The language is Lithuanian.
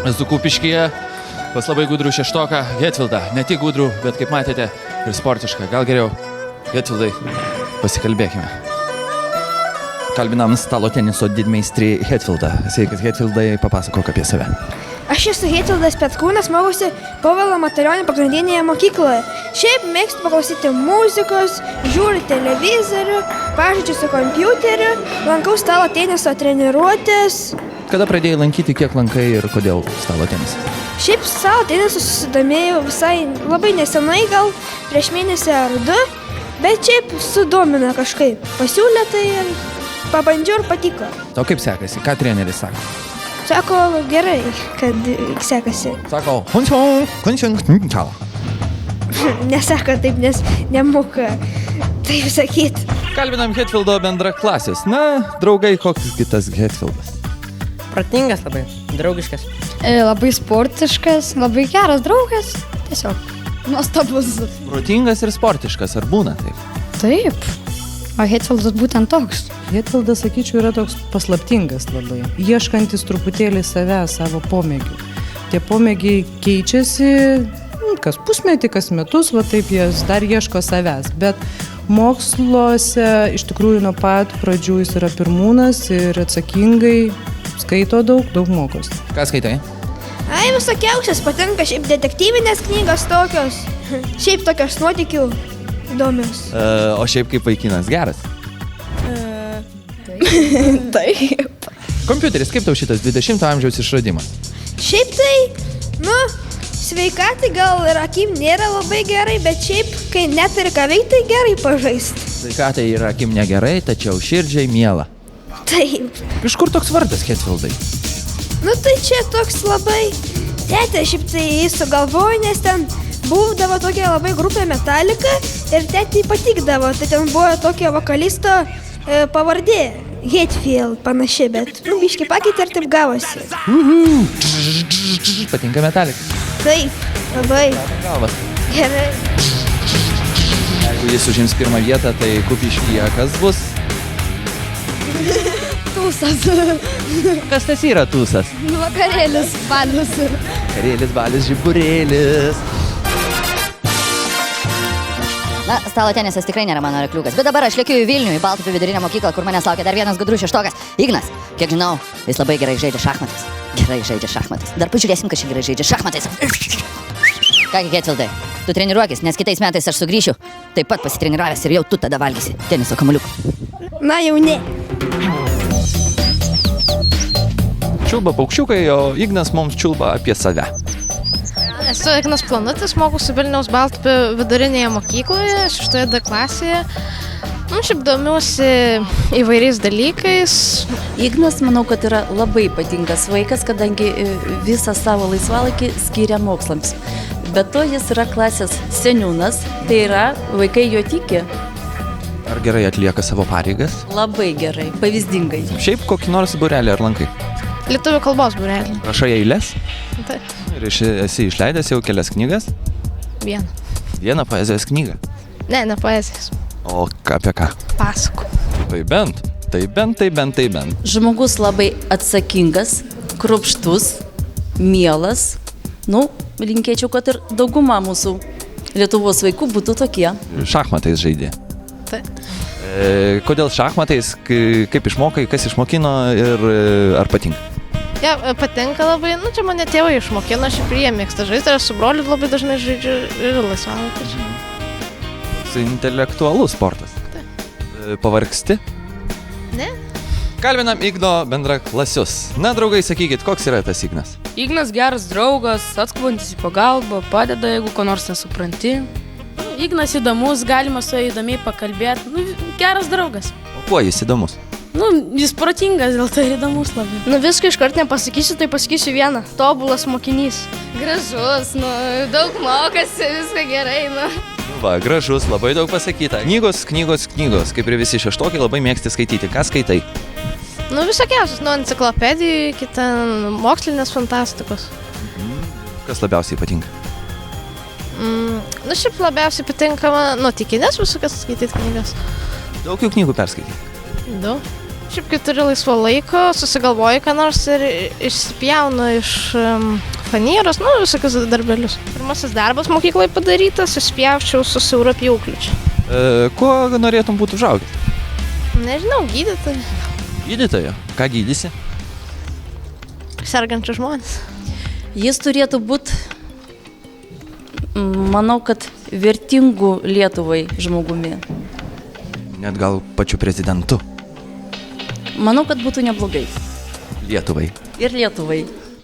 Esu Kupiškyje, pas labai gudrų šeštoką Hetvildą. Ne tik gudrų, bet kaip matėte ir sportišką. Gal geriau, Hetvildai, pasikalbėkime. Kalbinam stalo teniso didmeistrį Hetvildą. Sveikas, Hetvildai, papasakok apie save. Aš esu Hetvildas Petkūnas, mokausi Povilo Matulionio pagrindinėje mokykloje. Šiaip mėgstu paklausyti muzikos, žiūriu televizorių, pažaidžiu su kompiuteriu, lankau stalo teniso treniruotės. Kada pradėjai lankyti, kiek lankai ir kodėl stalo tenisas? Šiaip stalo tenisu susidomėjau visai labai nesenai, gal prieš mėnesį ar du, bet šiaip sudomina kažkaip. Pasiūlė tai ir pabandžiau ir patiko. Tau kaip sekasi? Ką treneris sako? Sako, gerai, kad sekasi. Sako, Nesako taip, nes nemoka taip sakyti. Kalbinam Hetvildo bendraklasis. Na, draugai, koks kitas Hetvildas? Protingas labai, draugiškas. Labai sportiškas, labai geras draugas. Tiesiog nuostabus. Protingas ir sportiškas, ar būna taip? Taip. O Hetvildas būtent toks. Hetvildas, sakyčiau, yra toks paslaptingas labai. Ieškantis truputėlį savo pomėgių. Tie pomėgiai keičiasi kas pusmetį, kas metus, va taip jie dar ieško savęs. Bet moksluose iš tikrųjų nuo pat pradžių jis yra pirmūnas ir atsakingai skaito daug mokosi. Ką skaitai? Ai, visokiausias patinka, šiaip detektyvinės knygos tokios. Šiaip tokios nuotykių įdomios. O šiaip kaip vaikinas geras? Taip. Kompiuteris, kaip tau šitas 20 amžiaus išradimas? Šiaip tai, sveikatai gal ir akim nėra labai gerai, bet šiaip, kai neturi ką veikti, tai gerai pažaisti. Sveikatai ir akim negerai, tačiau širdžiai miela. Taip. Iš kur toks vardas Hetvildai? Tai čia toks labai... Tėtė, šiaip tai jis sugalvojo, nes ten būdavo tokia labai grupė Metallica ir tėtė patikdavo. Tai ten buvo tokia vokalisto pavardė. Hetfield panaši, bet biškį pakeitė ir taip gavosi. Patinka Metallica? Taip, labai. Galvas. Gerai. Jeigu jis užims pirmą vietą, tai Kupiškyje kas bus? Tūsas. Kas tas yra tūsas? Vakarėlis, balius. Vakarėlis, balius, žiburėlis. Na, stalo tenisas tikrai nėra mano arkliukas, bet dabar aš lėkiu į Vilnių, į Baltupių vidurinę mokyklą, kur manęs laukia dar vienas gudrus šeštokas. Ignas, kiek žinau, jis labai gerai žaidžia šachmatais. Dar pažiūrėsim, kad čia gerai žaidžia šachmatais. Kągi, Hetvildai, tu treniruokis, nes kitais metais aš sugrįšiu, taip pat pasitreniravęs ir jau tu tada valgysi teniso kamuoliuką. Na, jau ne. Čiulba paukščiukai, o Ignas mums čiulba apie save. Esu Ignas Planutis, mokusi Vilniaus Baltupių vidurinėje mokykloje, 6D klasėje. Šiaip domiuosi įvairiais dalykais. Ignas, manau, kad yra labai ypatingas vaikas, kadangi visą savo laisvalaikį skiria mokslams. Be to jis yra klasės seniūnas, tai yra vaikai jo tiki. Ar gerai atlieka savo pareigas? Labai gerai, pavyzdingai. Šiaip kokį nors būrelį ar lankai? Lietuvių kalbos būrelį. Rašai eiles? Taip. Ir esi išleidęs jau kelias knygas? Vieną. Vieną poezijos knygą? Ne poezijos. O apie ką? Pasakų. Tai bent. Žmogus labai atsakingas, kruopštus, mielas. Linkėčiau, kad ir dauguma mūsų Lietuvos vaikų būtų tokie. Šachmatais žaidė? Taip. Kodėl šachmatais, kaip išmokai, kas išmokino ir ar patinka? Ja, patinka labai, čia mane tėvai išmokino, aš ir jie mėgsta žaisti, aš su broliu labai dažnai žaidžiu ir laisvalaikį. Tai intelektualus sportas. Taip. Pavargsti? Ne. Kalbinam Igno bendraklasius. Na, draugai, sakykit, koks yra tas Ignas? Ignas geras draugas, atskubantis į pagalbą, padeda, jeigu ko nors nesupranti. Ignas įdomus, galima su juo įdomiai pakalbėti. Geras draugas. O kuo jis įdomus? Jis protingas, dėl to ir įdomus labai. Viską iškart nepasakysiu, tai pasakysiu vieną. Tobulas mokinys. Gražus, daug mokosi, viską gerai, Va, gražus, labai daug pasakyta. Knygos. Kaip ir visi šeštokai, labai mėgsti skaityti. Ką skaitai? Visokiausius, nuo enciklopedijų iki ten mokslinės fantastikos. Kas labiausiai patinka? Šiaip labiausiai patinka nuotykinės visokias skaityti knygas. Daug jų knygų perskaityti? Daug. Šiaip, kai turi laisvo laiko, susigalvoji ką nors ir išsipjaunu iš fanieros, nu, visokius darbelius. Pirmasis darbas mokykloje padarytas, išspjaučiau su siaura pjaukliu. Kuo norėtum būti užaugęs? Nežinau, gydytojai, Gydytojo. Ką gydysi? sergančių žmonės. Jis turėtų būti, manau, kad vertingų Lietuvai žmogumi. Net gal pačiu prezidentu. Manau, kad būtų neblogai. Lietuvai. Ir Lietuvai.